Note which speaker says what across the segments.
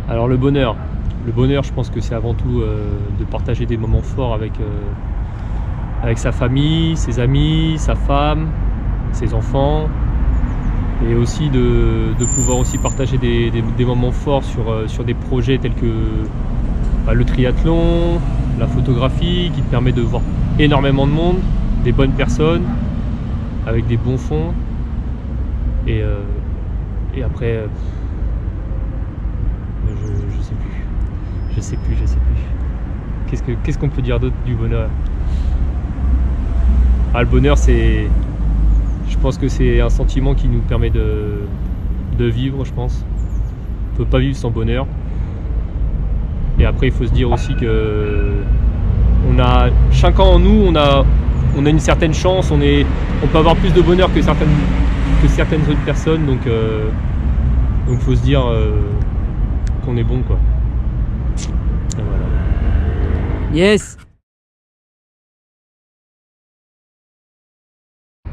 Speaker 1: Alors le bonheur, je pense que c'est avant tout de partager des moments forts avec sa famille, ses amis, sa femme, ses enfants, et aussi de pouvoir aussi partager des moments forts sur des projets tels que le triathlon, la photographie, qui te permet de voir énormément de monde, des bonnes personnes, avec des bons fonds, et après, je sais plus. Qu'est-ce qu'on peut dire d'autre du bonheur? Le bonheur, je pense que c'est un sentiment qui nous permet de vivre, je pense. On peut pas vivre sans bonheur. Et après, il faut se dire aussi que chacun en nous, on a une certaine chance, on peut avoir plus de bonheur que certaines autres personnes, donc faut se dire qu'on est bon, quoi. Et voilà.
Speaker 2: Yes.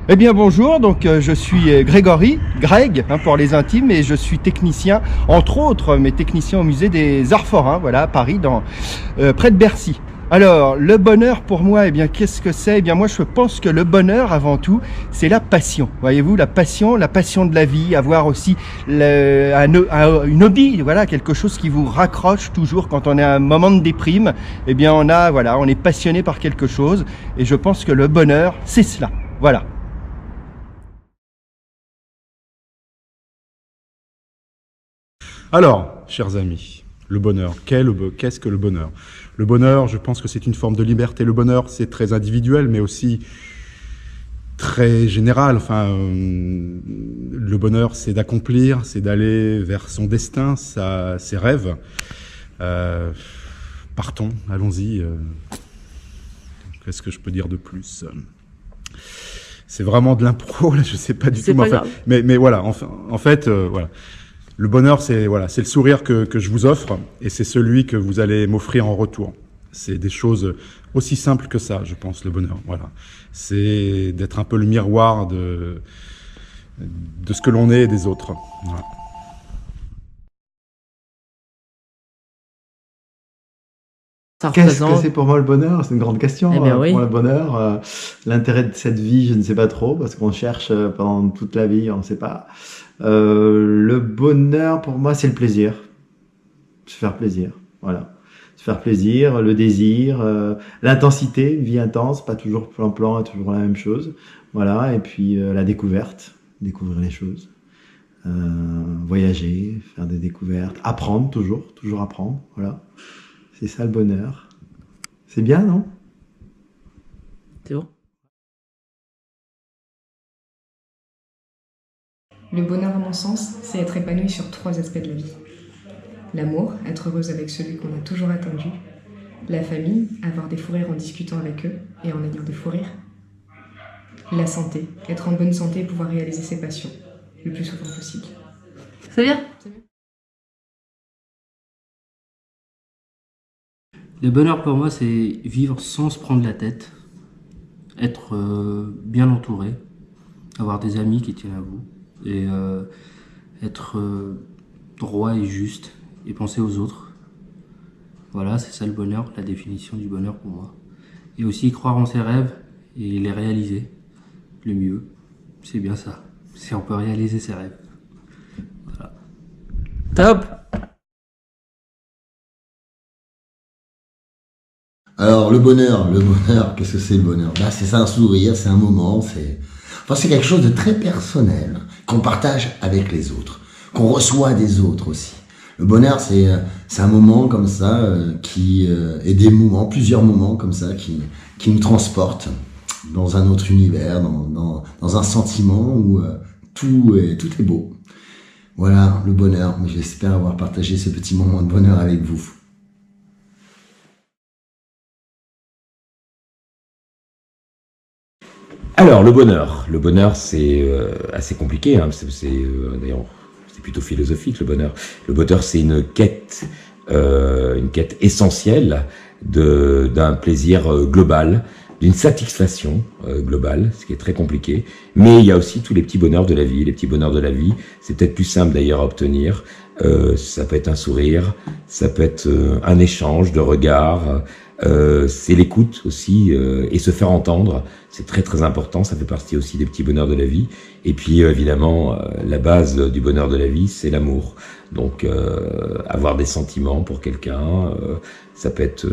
Speaker 3: Eh bien bonjour, donc je suis Grégory, Greg pour les intimes, et je suis technicien, entre autres, mais technicien au musée des Arts Forains, voilà, à Paris, près de Bercy. Alors, le bonheur pour moi, eh bien, qu'est-ce que c'est? Eh bien, moi, je pense que le bonheur, avant tout, c'est la passion. Voyez-vous, la passion de la vie, avoir aussi une hobby, voilà, quelque chose qui vous raccroche toujours quand on est à un moment de déprime. Eh bien, on est passionné par quelque chose, et je pense que le bonheur, c'est cela. Voilà.
Speaker 4: Alors, chers amis, le bonheur, qu'est-ce que le bonheur? Le bonheur, je pense que c'est une forme de liberté. Le bonheur, c'est très individuel, mais aussi très général. Enfin, le bonheur, c'est d'accomplir, c'est d'aller vers son destin, ses rêves. Partons, allons-y. Qu'est-ce que je peux dire de plus? C'est vraiment de l'impro, là, je sais pas du tout. Mais voilà, en fait, voilà. Le bonheur, c'est le sourire que je vous offre, et c'est celui que vous allez m'offrir en retour. C'est des choses aussi simples que ça, je pense, le bonheur. Voilà, c'est d'être un peu le miroir de ce que l'on est et des autres. Voilà.
Speaker 5: Qu'est-ce que c'est pour moi le bonheur? C'est une grande question.
Speaker 2: Eh bien, oui.
Speaker 5: Pour moi, le bonheur, l'intérêt de cette vie, je ne sais pas trop, parce qu'on cherche pendant toute la vie, on ne sait pas. Le bonheur, pour moi, c'est le plaisir. Se faire plaisir, voilà. Se faire plaisir, le désir, l'intensité, une vie intense, pas toujours plan-plan, toujours la même chose. Voilà, et puis la découverte, découvrir les choses. Voyager, faire des découvertes, apprendre, toujours apprendre, voilà. C'est ça le bonheur. C'est bien, non?
Speaker 2: C'est bon.
Speaker 6: Le bonheur, à mon sens, c'est être épanoui sur 3 aspects de la vie. L'amour, être heureuse avec celui qu'on a toujours attendu. La famille, avoir des fous rires en discutant avec eux et en ayant des fous rires. La santé, être en bonne santé et pouvoir réaliser ses passions, le plus souvent possible.
Speaker 2: C'est bien. Le bonheur pour moi, c'est vivre sans se prendre la tête, être bien entouré, avoir des amis qui tiennent à vous, et être droit et juste, et penser aux autres. Voilà, c'est ça le bonheur, la définition du bonheur pour moi. Et aussi croire en ses rêves et les réaliser le mieux. C'est bien ça, si on peut réaliser ses rêves. Voilà. Top!
Speaker 7: Alors le bonheur, qu'est-ce que c'est le bonheur? C'est ça, un sourire, c'est un moment, c'est quelque chose de très personnel qu'on partage avec les autres, qu'on reçoit des autres aussi. Le bonheur, c'est un moment comme ça et plusieurs moments comme ça qui nous transportent dans un autre univers, dans un sentiment où tout est beau. Voilà le bonheur. J'espère avoir partagé ce petit moment de bonheur avec vous.
Speaker 8: Alors, le bonheur, c'est assez compliqué, hein. D'ailleurs, c'est plutôt philosophique, le bonheur. Le bonheur, c'est une quête essentielle d'un plaisir global, d'une satisfaction globale, ce qui est très compliqué. Mais il y a aussi tous les petits bonheurs de la vie. Les petits bonheurs de la vie, c'est peut-être plus simple d'ailleurs à obtenir Ça peut être un sourire, ça peut être un échange de regards, c'est l'écoute aussi et se faire entendre. C'est très très important, ça fait partie aussi des petits bonheurs de la vie. Et puis évidemment, la base du bonheur de la vie, c'est l'amour. Donc avoir des sentiments pour quelqu'un, ça peut être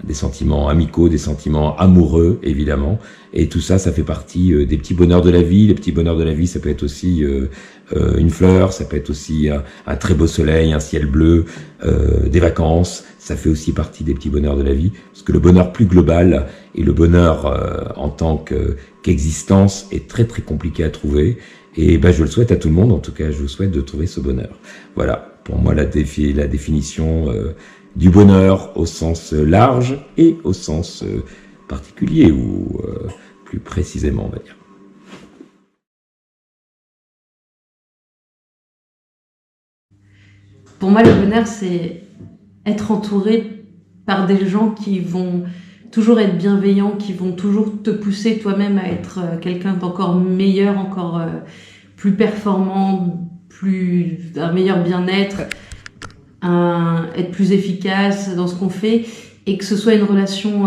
Speaker 8: des sentiments amicaux, des sentiments amoureux évidemment. Et tout ça, ça fait partie des petits bonheurs de la vie. Les petits bonheurs de la vie, ça peut être aussi une fleur, ça peut être aussi un très beau soleil, un ciel bleu, des vacances. Ça fait aussi partie des petits bonheurs de la vie. Parce que le bonheur plus global et le bonheur en tant qu'existence est très très compliqué à trouver. Et je le souhaite à tout le monde, en tout cas je vous souhaite de trouver ce bonheur. Voilà, pour moi la définition du bonheur au sens large et au sens particulier, ou plus précisément on va dire.
Speaker 9: Pour moi le bonheur c'est être entouré par des gens qui vont toujours être bienveillants, qui vont toujours te pousser toi-même à être quelqu'un d'encore meilleur, encore plus performant, un meilleur bien-être, être plus efficace dans ce qu'on fait, et que ce soit une relation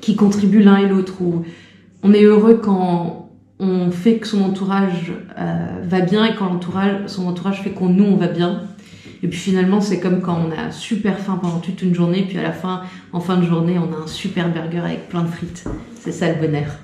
Speaker 9: qui contribue l'un et l'autre, où on est heureux quand on fait que son entourage va bien, et quand son entourage fait qu'on on va bien. Et puis finalement, c'est comme quand on a super faim pendant toute une journée, puis à la fin, en fin de journée, on a un super burger avec plein de frites. C'est ça le bonheur.